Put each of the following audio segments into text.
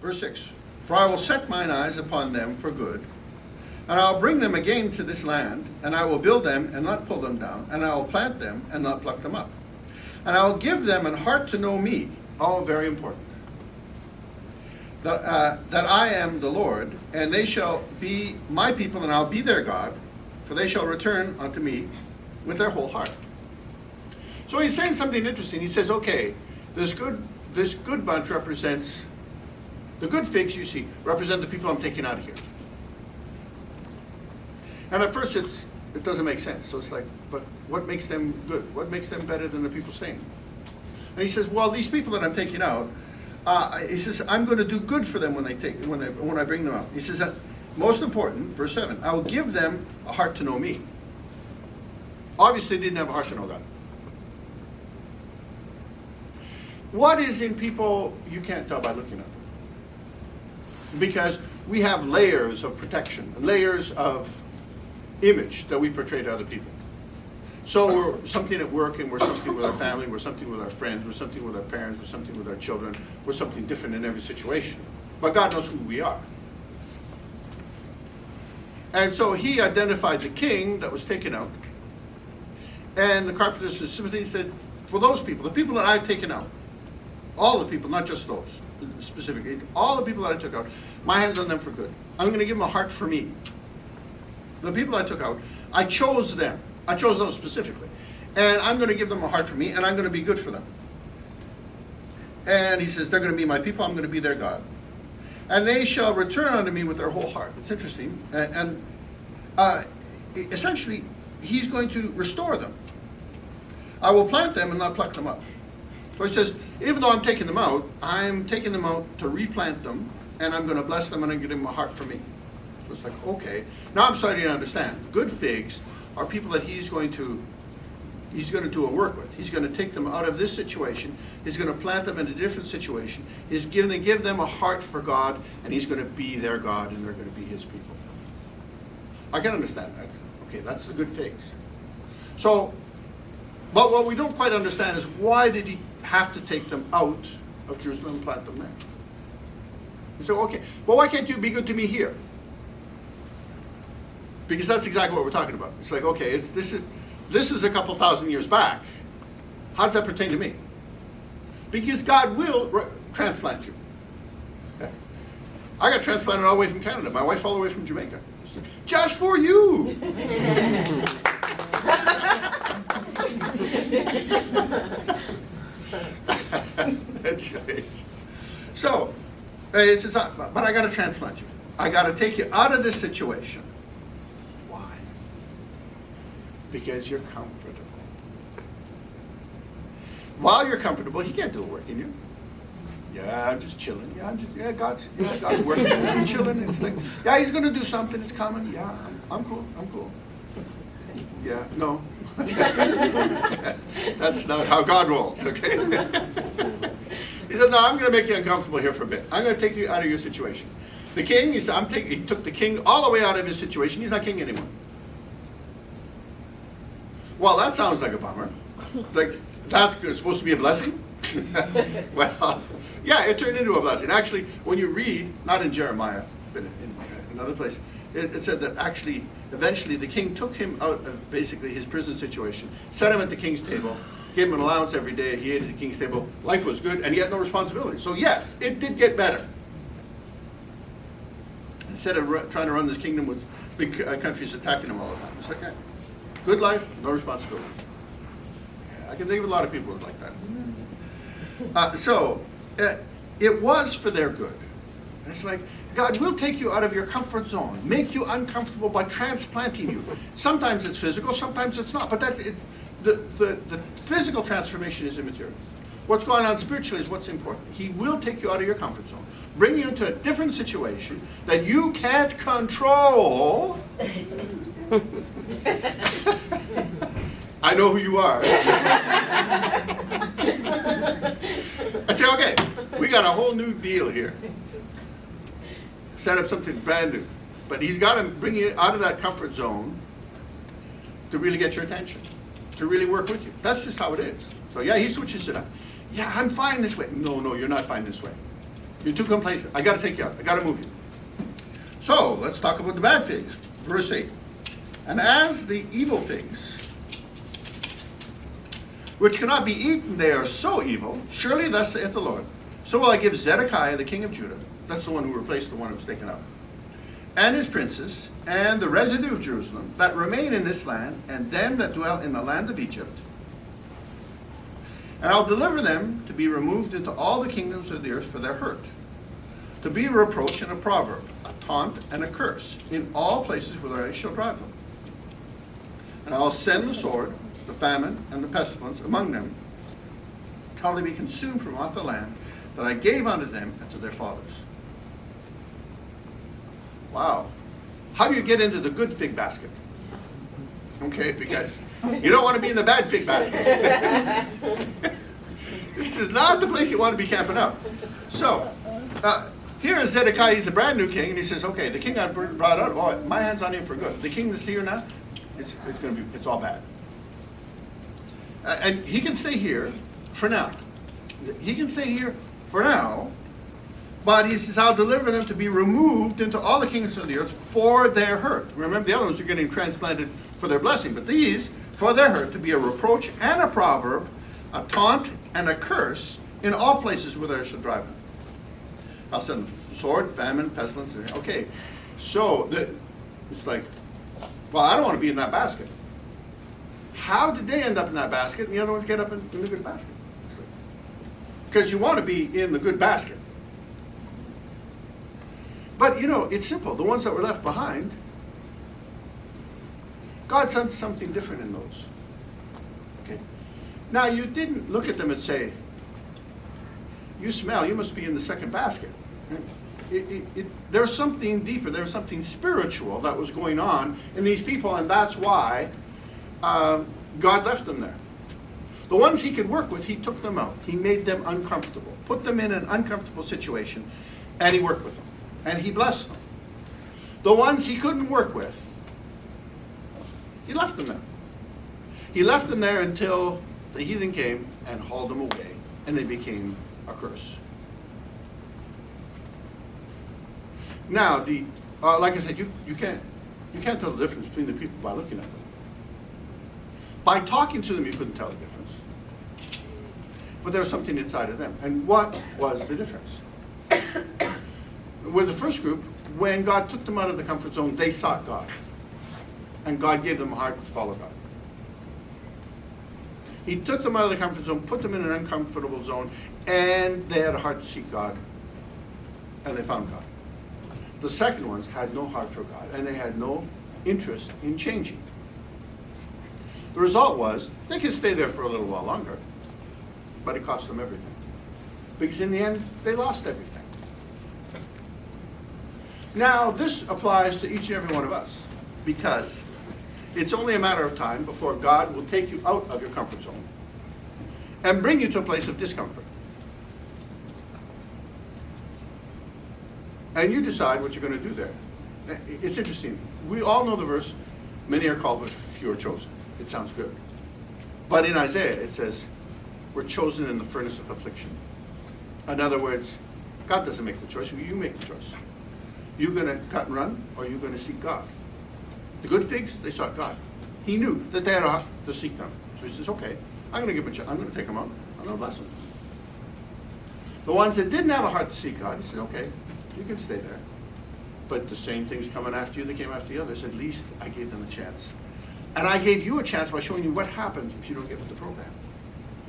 Verse 6. For I will set mine eyes upon them for good, and I will bring them again to this land, and I will build them and not pull them down, and I will plant them and not pluck them up. And I will give them an heart to know me, all very important, that I am the Lord, and they shall be my people, and I'll be their God, for they shall return unto me with their whole heart. So he's saying something interesting. He says, okay, this good bunch represents, the good figs you see, represent the people I'm taking out of here. And at first it doesn't make sense. So it's like, but what makes them good? What makes them better than the people staying? And he says, well, these people that I'm taking out, he says, I'm going to do good for them when I bring them out. He says that most important, verse 7, I will give them a heart to know me. Obviously, they didn't have a heart to know God. What is in people you can't tell by looking at them? Because we have layers of protection, layers of image that we portray to other people. So we're something at work, and we're something with our family, we're something with our friends, we're something with our parents, we're something with our children, we're something different in every situation. But God knows who we are. And so he identified the king that was taken out, and the carpenters specifically said, for those people, the people that I've taken out, all the people, not just those specifically, all the people that I took out, my hand's on them for good. I'm going to give them a heart for me. The people I took out, I chose them. I chose those specifically. And I'm going to give them a heart for me, and I'm going to be good for them. And he says, they're going to be my people, I'm going to be their God. And they shall return unto me with their whole heart. It's interesting. And essentially, he's going to restore them. I will plant them and not pluck them up. So he says, even though I'm taking them out to replant them, and I'm going to bless them, and I'm going to give them a heart for me. So it's like, okay. Now I'm starting to understand. Good figs are people that he's going to do a work with. He's going to take them out of this situation. He's going to plant them in a different situation. He's going to give them a heart for God, and he's going to be their God, and they're going to be his people. I can understand that. Okay, that's the good figs. So, but what we don't quite understand is, why did he have to take them out of Jerusalem and plant them there? You say, okay, well, why can't you be good to me here? Because that's exactly what we're talking about. It's like, okay, this is a couple thousand years back. How does that pertain to me? Because God will transplant you. Okay? I got transplanted all the way from Canada. My wife all the way from Jamaica. Just for you! That's right. So, it says, but I got to transplant you. I got to take you out of this situation. Why? Because you're comfortable. While you're comfortable, he can't do a work in you. Yeah, I'm just chilling. God's working. I'm chilling. It's like, yeah, he's going to do something. It's coming. Yeah, I'm cool. Yeah, no. That's not how God rolls, okay? He said, no, I'm going to make you uncomfortable here for a bit. I'm going to take you out of your situation. The king, he said, he took the king all the way out of his situation. He's not king anymore. Well, that sounds like a bummer. Like, that's supposed to be a blessing? Well, yeah, it turned into a blessing. Actually, when you read, not in Jeremiah, but in another place, it said that actually, eventually, the king took him out of basically his prison situation, set him at the king's table, gave him an allowance every day, he ate at the king's table, life was good, and he had no responsibility. So yes, it did get better. Instead of trying to run this kingdom with big countries attacking him all the time. It's like that. Good life, no responsibilities. Yeah, I can think of a lot of people who are like that. It was for their good. It's like, God will take you out of your comfort zone, make you uncomfortable by transplanting you. Sometimes it's physical, sometimes it's not. But that's it. The physical transformation is immaterial. What's going on spiritually is what's important. He will take you out of your comfort zone, bring you into a different situation that you can't control. I know who you are. I say, okay, we got a whole new deal here. Set up something brand new. But he's got to bring you out of that comfort zone to really get your attention, to really work with you. That's just how it is. So yeah, he switches it up. Yeah, I'm fine this way. No, you're not fine this way. You're too complacent. I got to take you out. I got to move you. So let's talk about the bad figs. Verse 8. And as the evil figs, which cannot be eaten, they are so evil, surely thus saith the Lord, so will I give Zedekiah the king of Judah, that's the one who replaced the one who was taken out, and his princes, and the residue of Jerusalem, that remain in this land, and them that dwell in the land of Egypt. And I'll deliver them to be removed into all the kingdoms of the earth for their hurt, to be a reproach and a proverb, a taunt and a curse, in all places whither I shall drive them. And I'll send the sword, the famine, and the pestilence among them, till they be consumed from off the land that I gave unto them and to their fathers. Wow. How do you get into the good fig basket? Okay, because you don't want to be in the bad fig basket. This is not the place you want to be camping out. So, here is Zedekiah. He's a brand new king, and he says, okay, the king I brought out, oh, my hand's on him for good. The king that's here now, it's all bad. And he can stay here for now. He can stay here for now, but he says, I'll deliver them to be removed into all the kingdoms of the earth for their hurt. Remember, the other ones are getting transplanted for their blessing, but these, for their hurt, to be a reproach and a proverb, a taunt and a curse in all places whither I shall drive them. I'll send sword, famine, pestilence. Okay, so it's like, well, I don't want to be in that basket. How did they end up in that basket and the other ones get up in the good basket? Because you want to be in the good basket. But, you know, it's simple. The ones that were left behind, God sent something different in those. Okay. Now, you didn't look at them and say, you smell, you must be in the second basket. There's something deeper. There's something spiritual that was going on in these people, and that's why God left them there. The ones he could work with, he took them out. He made them uncomfortable, put them in an uncomfortable situation, and he worked with them. And he blessed them. The ones he couldn't work with, he left them there. He left them there until the heathen came and hauled them away, and they became a curse. Now, like I said, you can't tell the difference between the people by looking at them. By talking to them, you couldn't tell the difference. But there was something inside of them. And what was the difference? With the first group, when God took them out of the comfort zone, they sought God. And God gave them a heart to follow God. He took them out of the comfort zone, put them in an uncomfortable zone, and they had a heart to seek God. And they found God. The second ones had no heart for God, and they had no interest in changing. The result was, they could stay there for a little while longer, but it cost them everything. Because in the end, they lost everything. Now, this applies to each and every one of us, because it's only a matter of time before God will take you out of your comfort zone and bring you to a place of discomfort. And you decide what you're going to do there. It's interesting. We all know the verse, many are called, but few are chosen. It sounds good. But in Isaiah, it says, we're chosen in the furnace of affliction. In other words, God doesn't make the choice, you make the choice. You're going to cut and run, or you're going to seek God. The good figs, they sought God. He knew that they had a heart to seek them. So he says, okay, I'm going to give them a chance. I'm going to take them out. I'm going to bless them. The ones that didn't have a heart to seek God, he said, okay, you can stay there. But the same thing's coming after you that came after the others. At least I gave them a chance. And I gave you a chance by showing you what happens if you don't get with the program.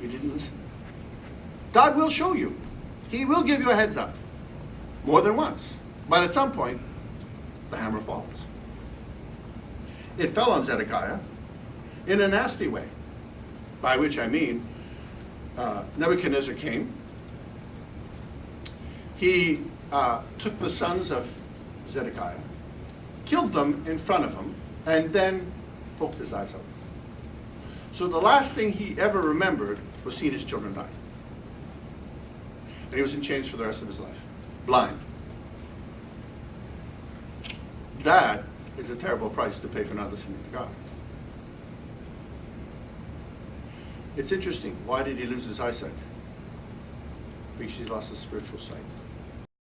You didn't listen. God will show you. He will give you a heads up. More than once. But at some point, the hammer falls. It fell on Zedekiah in a nasty way. By which I mean, Nebuchadnezzar came. He took the sons of Zedekiah, killed them in front of him, and then poked his eyes out. So the last thing he ever remembered was seeing his children die. And he was in chains for the rest of his life, blind. That is a terrible price to pay for not listening to God. It's interesting. Why did he lose his eyesight? Because he lost his spiritual sight.